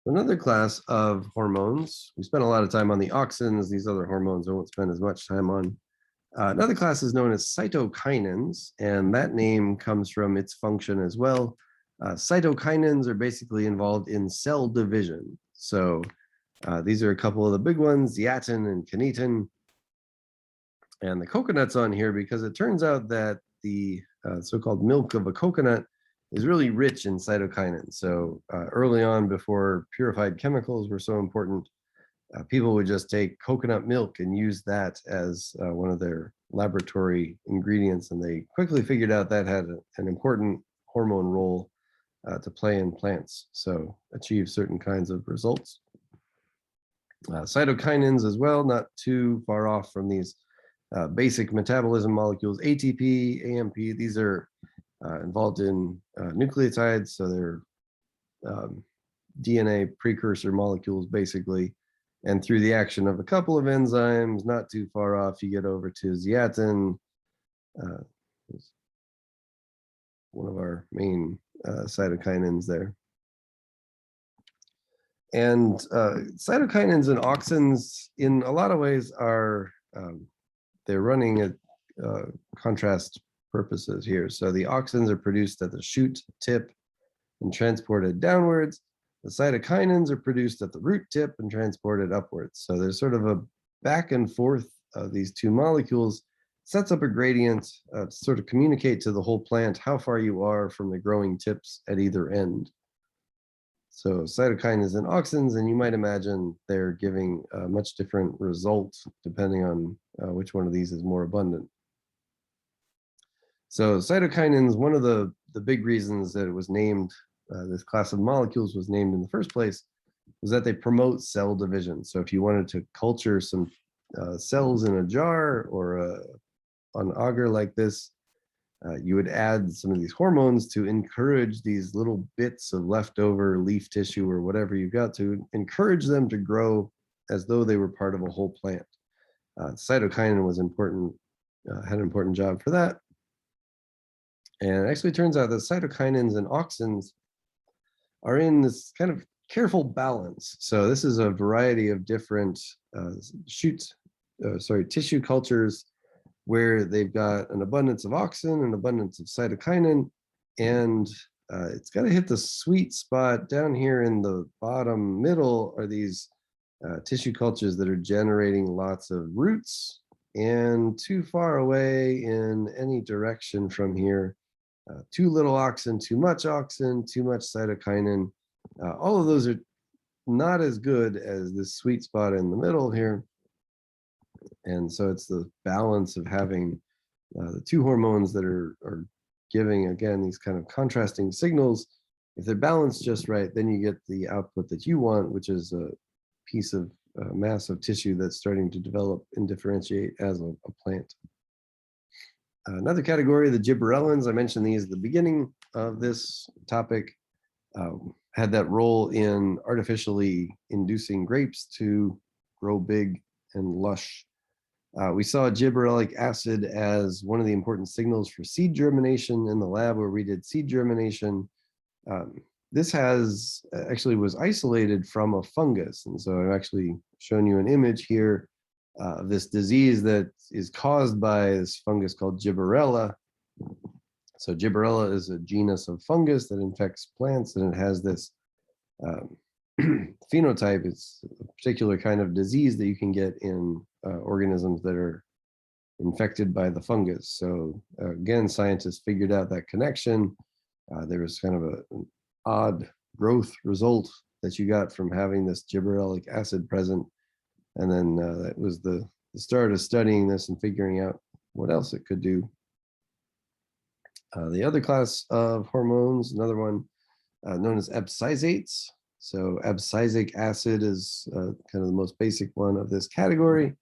Another class of hormones, we spent a lot of time on the auxins, these other hormones I won't spend as much time on. Another class is known as cytokinins, and that name comes from its function as well. Cytokinins are basically involved in cell division. So these are a couple of the big ones, zeatin and kinetin. And the coconut's on here because it turns out that the so-called milk of a coconut is really rich in cytokinins. So early on, before purified chemicals were so important, people would just take coconut milk and use that as one of their laboratory ingredients. And they quickly figured out that had an important hormone role to play in plants. So achieve certain kinds of results. Cytokinins as well, not too far off from these basic metabolism molecules, ATP, AMP, these are involved in nucleotides, so they're DNA precursor molecules basically. And through the action of a couple of enzymes, not too far off, you get over to zeatin, one of our main cytokinins there. And cytokinins and auxins, in a lot of ways, are they're running at contrast purposes here. So the auxins are produced at the shoot tip and transported downwards. The cytokinins are produced at the root tip and transported upwards. So there's sort of a back and forth of these two molecules, sets up a gradient to sort of communicate to the whole plant how far you are from the growing tips at either end. So cytokinins and auxins, and you might imagine they're giving much different results depending on which one of these is more abundant. So cytokinins, one of the big reasons that it was named, this class of molecules was named in the first place, was that they promote cell division. So if you wanted to culture some cells in a jar or an agar like this, you would add some of these hormones to encourage these little bits of leftover leaf tissue or whatever you've got to encourage them to grow as though they were part of a whole plant. Cytokinin was important, had an important job for that. And it actually turns out that cytokinins and auxins are in this kind of careful balance. So this is a variety of different tissue cultures where they've got an abundance of auxin, an abundance of cytokinin, and it's got to hit the sweet spot. Down here in the bottom middle are these tissue cultures that are generating lots of roots, and too far away in any direction from here, too little auxin, too much cytokinin. All of those are not as good as this sweet spot in the middle here. And so it's the balance of having the two hormones that are giving, again, these kind of contrasting signals. If they're balanced just right, then you get the output that you want, which is a piece of mass of tissue that's starting to develop and differentiate as a plant. Another category, the gibberellins, I mentioned these at the beginning of this topic, had that role in artificially inducing grapes to grow big and lush. We saw gibberellic acid as one of the important signals for seed germination in the lab where we did seed germination. This actually was isolated from a fungus. And so I've actually shown you an image here of this disease that is caused by this fungus called Gibberella. So Gibberella is a genus of fungus that infects plants, and it has this phenotype. It's a particular kind of disease that you can get in organisms that are infected by the fungus. So again, scientists figured out that connection. There was kind of an odd growth result that you got from having this gibberellic acid present. And then that was the start of studying this and figuring out what else it could do. The other class of hormones, another one known as abscisates. So abscisic acid is kind of the most basic one of this category.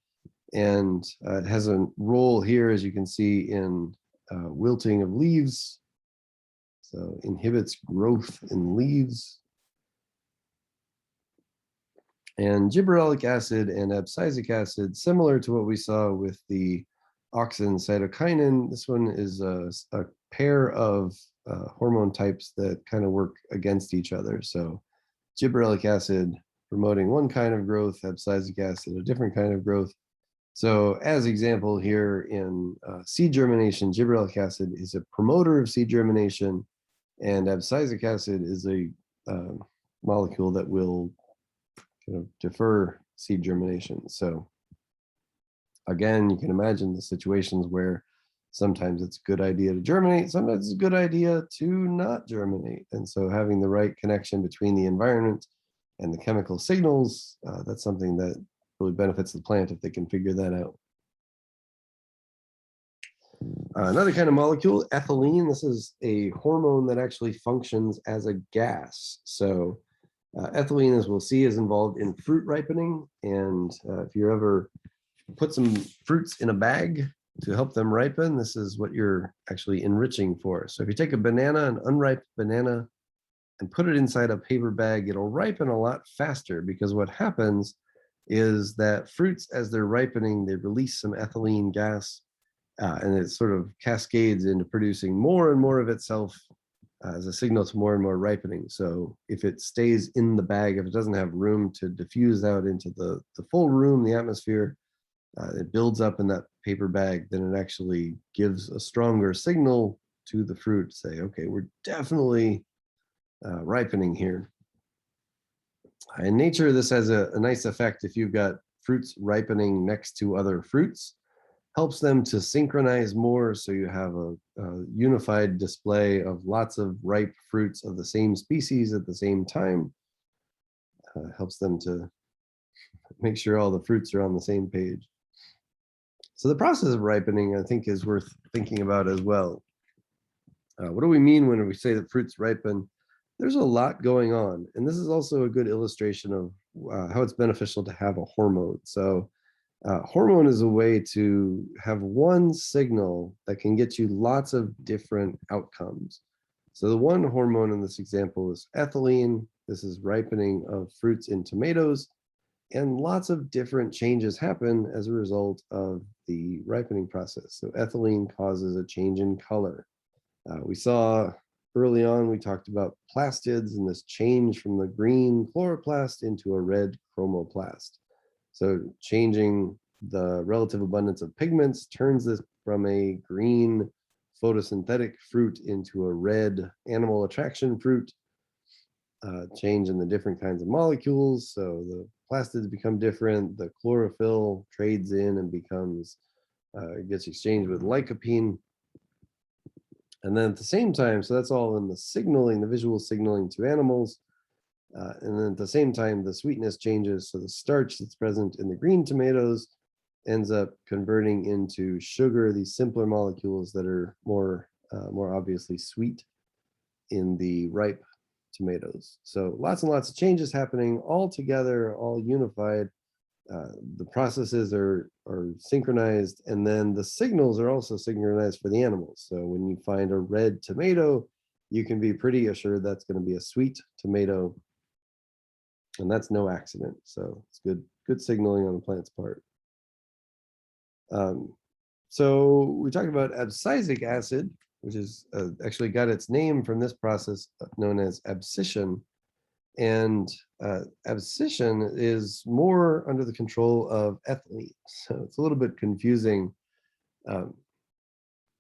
And it has a role here, as you can see, in wilting of leaves. So inhibits growth in leaves. And gibberellic acid and abscisic acid, similar to what we saw with the auxin cytokinin, this one is a pair of hormone types that kind of work against each other. So gibberellic acid promoting one kind of growth, abscisic acid a different kind of growth. So as example here in seed germination, gibberellic acid is a promoter of seed germination, and abscisic acid is a molecule that will kind of defer seed germination. So again, you can imagine the situations where sometimes it's a good idea to germinate, sometimes it's a good idea to not germinate. And so having the right connection between the environment and the chemical signals, that's something that really benefits the plant if they can figure that out. Another kind of molecule, ethylene. This is a hormone that actually functions as a gas. So ethylene, as we'll see, is involved in fruit ripening. And if you ever put some fruits in a bag to help them ripen, this is what you're actually enriching for. So if you take a banana, an unripe banana, and put it inside a paper bag, it'll ripen a lot faster, because what happens is that fruits, as they're ripening, they release some ethylene gas, and it sort of cascades into producing more and more of itself as a signal to more and more ripening. So if it stays in the bag, if it doesn't have room to diffuse out into the full room, the atmosphere, it builds up in that paper bag, then it actually gives a stronger signal to the fruit, say, okay, we're definitely ripening here. In nature, this has a nice effect if you've got fruits ripening next to other fruits. Helps them to synchronize more, so you have a unified display of lots of ripe fruits of the same species at the same time. Helps them to make sure all the fruits are on the same page. So the process of ripening, I think, is worth thinking about as well. What do we mean when we say that fruits ripen? There's a lot going on, and this is also a good illustration of how it's beneficial to have a hormone. So hormone is a way to have one signal that can get you lots of different outcomes. So the one hormone in this example is ethylene. This is ripening of fruits in tomatoes, and lots of different changes happen as a result of the ripening process. So ethylene causes a change in color. We saw early on, we talked about plastids and this change from the green chloroplast into a red chromoplast. So changing the relative abundance of pigments turns this from a green photosynthetic fruit into a red animal attraction fruit. Change in the different kinds of molecules. So the plastids become different. The chlorophyll trades in and becomes, gets exchanged with lycopene. And then at the same time, so that's all in the signaling, the visual signaling to animals. And then at the same time, the sweetness changes. So the starch that's present in the green tomatoes ends up converting into sugar, these simpler molecules that are more obviously sweet in the ripe tomatoes. So lots and lots of changes happening all together, all unified. The processes are synchronized, and then the signals are also synchronized for the animals. So when you find a red tomato, you can be pretty assured that's going to be a sweet tomato, and that's no accident. So it's good signaling on the plant's part. So we talked about abscisic acid, which is actually got its name from this process known as abscission. And abscission is more under the control of ethylene. So it's a little bit confusing.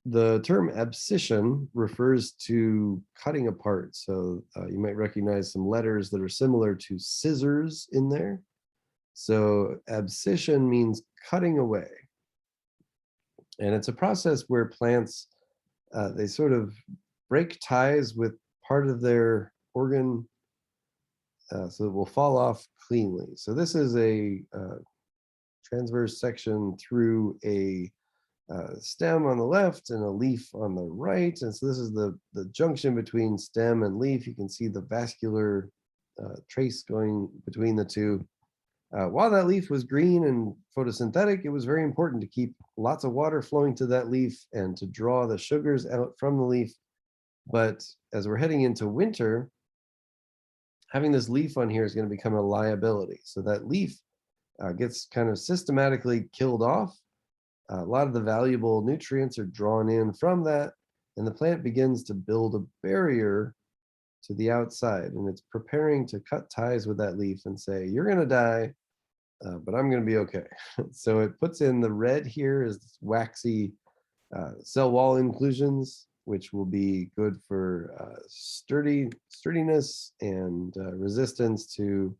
The term abscission refers to cutting apart. So you might recognize some letters that are similar to scissors in there. So abscission means cutting away. And it's a process where plants, they sort of break ties with part of their organ, so it will fall off cleanly. So this is a transverse section through a stem on the left and a leaf on the right. And so this is the junction between stem and leaf. You can see the vascular trace going between the two. While that leaf was green and photosynthetic, it was very important to keep lots of water flowing to that leaf and to draw the sugars out from the leaf. But as we're heading into winter, having this leaf on here is going to become a liability. So that leaf gets kind of systematically killed off. A lot of the valuable nutrients are drawn in from that, and the plant begins to build a barrier to the outside, and it's preparing to cut ties with that leaf and say, you're going to die, but I'm going to be okay. So it puts in the red here is waxy cell wall inclusions, which will be good for sturdiness and resistance to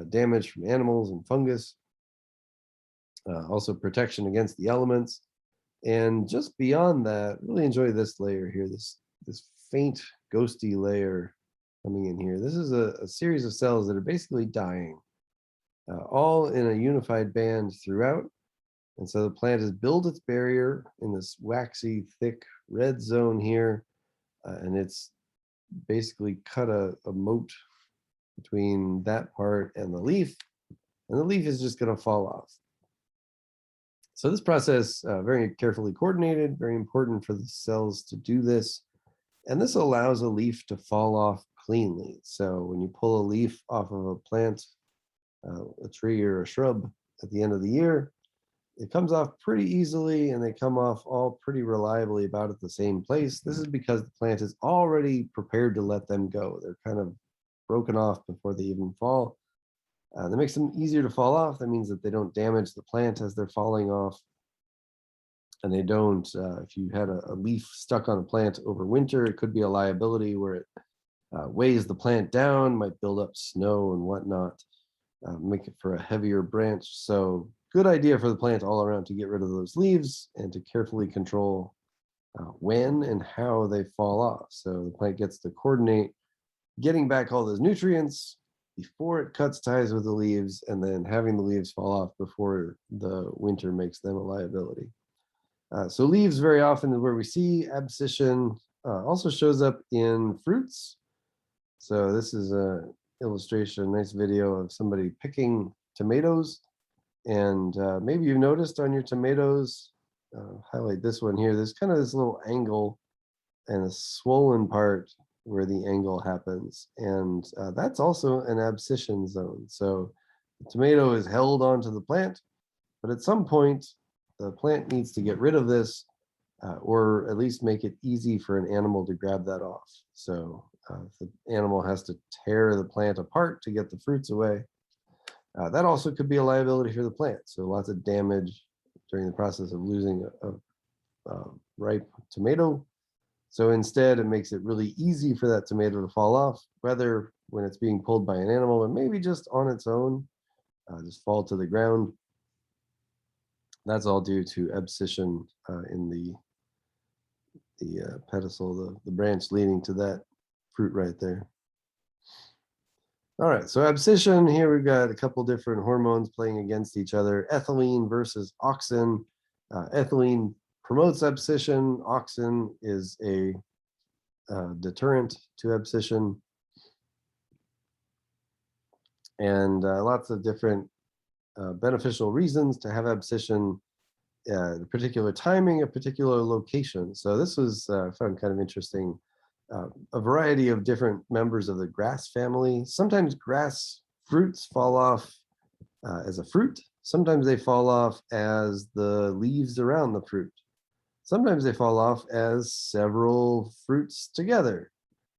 damage from animals and fungus. Also protection against the elements. And just beyond that, really enjoy this layer here, this faint ghosty layer coming in here. This is a series of cells that are basically dying, all in a unified band throughout. And so the plant has built its barrier in this waxy, thick red zone here, and it's basically cut a moat between that part and the leaf is just going to fall off. So this process, very carefully coordinated, very important for the cells to do this. And this allows a leaf to fall off cleanly. So when you pull a leaf off of a plant, a tree or a shrub at the end of the year, it comes off pretty easily, and they come off all pretty reliably about at the same place. This is because the plant is already prepared to let them go. They're kind of broken off before they even fall. That makes them easier to fall off. That means that they don't damage the plant as they're falling off. And they don't, if you had a leaf stuck on a plant over winter, it could be a liability where it weighs the plant down, might build up snow and whatnot, make it for a heavier branch. So good idea for the plant all around to get rid of those leaves and to carefully control when and how they fall off. So the plant gets to coordinate getting back all those nutrients before it cuts ties with the leaves, and then having the leaves fall off before the winter makes them a liability. So leaves very often is where we see abscission. Also shows up in fruits. So this is an illustration, nice video of somebody picking tomatoes. And maybe you noticed on your tomatoes, highlight this one here, there's kind of this little angle and a swollen part where the angle happens. And that's also an abscission zone. So the tomato is held onto the plant, but at some point, the plant needs to get rid of this, or at least make it easy for an animal to grab that off. So if the animal has to tear the plant apart to get the fruits away, that also could be a liability for the plant. So lots of damage during the process of losing a ripe tomato. So instead, it makes it really easy for that tomato to fall off, whether when it's being pulled by an animal or maybe just on its own, just fall to the ground. That's all due to abscission in the pedicel, the branch leading to that fruit right there. All right, so abscission, here we've got a couple different hormones playing against each other. Ethylene versus auxin. Ethylene promotes abscission. Auxin is a deterrent to abscission. And lots of different beneficial reasons to have abscission, the particular timing, a particular location. So this was found kind of interesting. A variety of different members of the grass family. Sometimes grass fruits fall off as a fruit. Sometimes they fall off as the leaves around the fruit. Sometimes they fall off as several fruits together.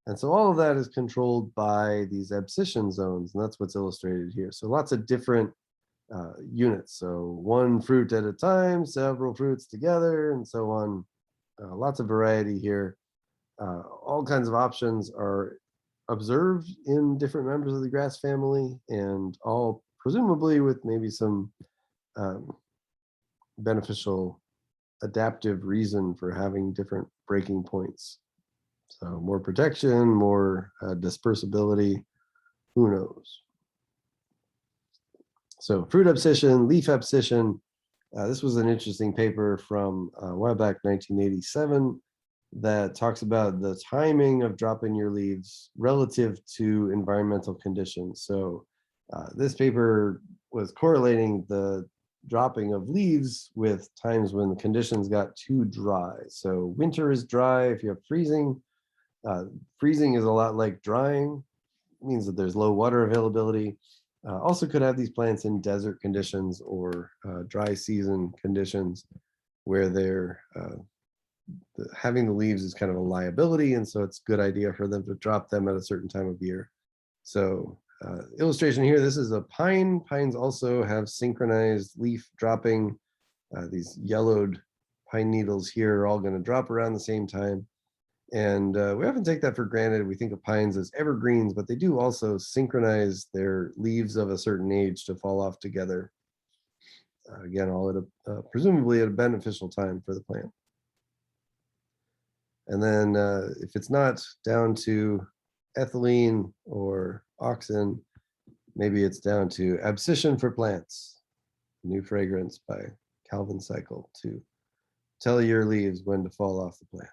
And so all of that is controlled by these abscission zones, and that's what's illustrated here. So lots of different units. So one fruit at a time, several fruits together, and so on. Lots of variety here. All kinds of options are observed in different members of the grass family, and all presumably with maybe some beneficial adaptive reason for having different breaking points. So more protection, more dispersibility, who knows? So fruit abscission, leaf abscission. This was an interesting paper from a while back, 1987, that talks about the timing of dropping your leaves relative to environmental conditions. So this paper was correlating the dropping of leaves with times when the conditions got too dry. So winter is dry if you have freezing. Freezing is a lot like drying. It means that there's low water availability. Also could have these plants in desert conditions or dry season conditions where they're having the leaves is kind of a liability, and so it's a good idea for them to drop them at a certain time of year. So illustration here, this is a pine. Pines also have synchronized leaf dropping. These yellowed pine needles here are all going to drop around the same time. And we often take that for granted. We think of pines as evergreens, but they do also synchronize their leaves of a certain age to fall off together. Again, all at presumably at a beneficial time for the plant. And then if it's not down to ethylene or auxin, maybe it's down to Abscission for Plants, new fragrance by Calvin Cycle to tell your leaves when to fall off the plant.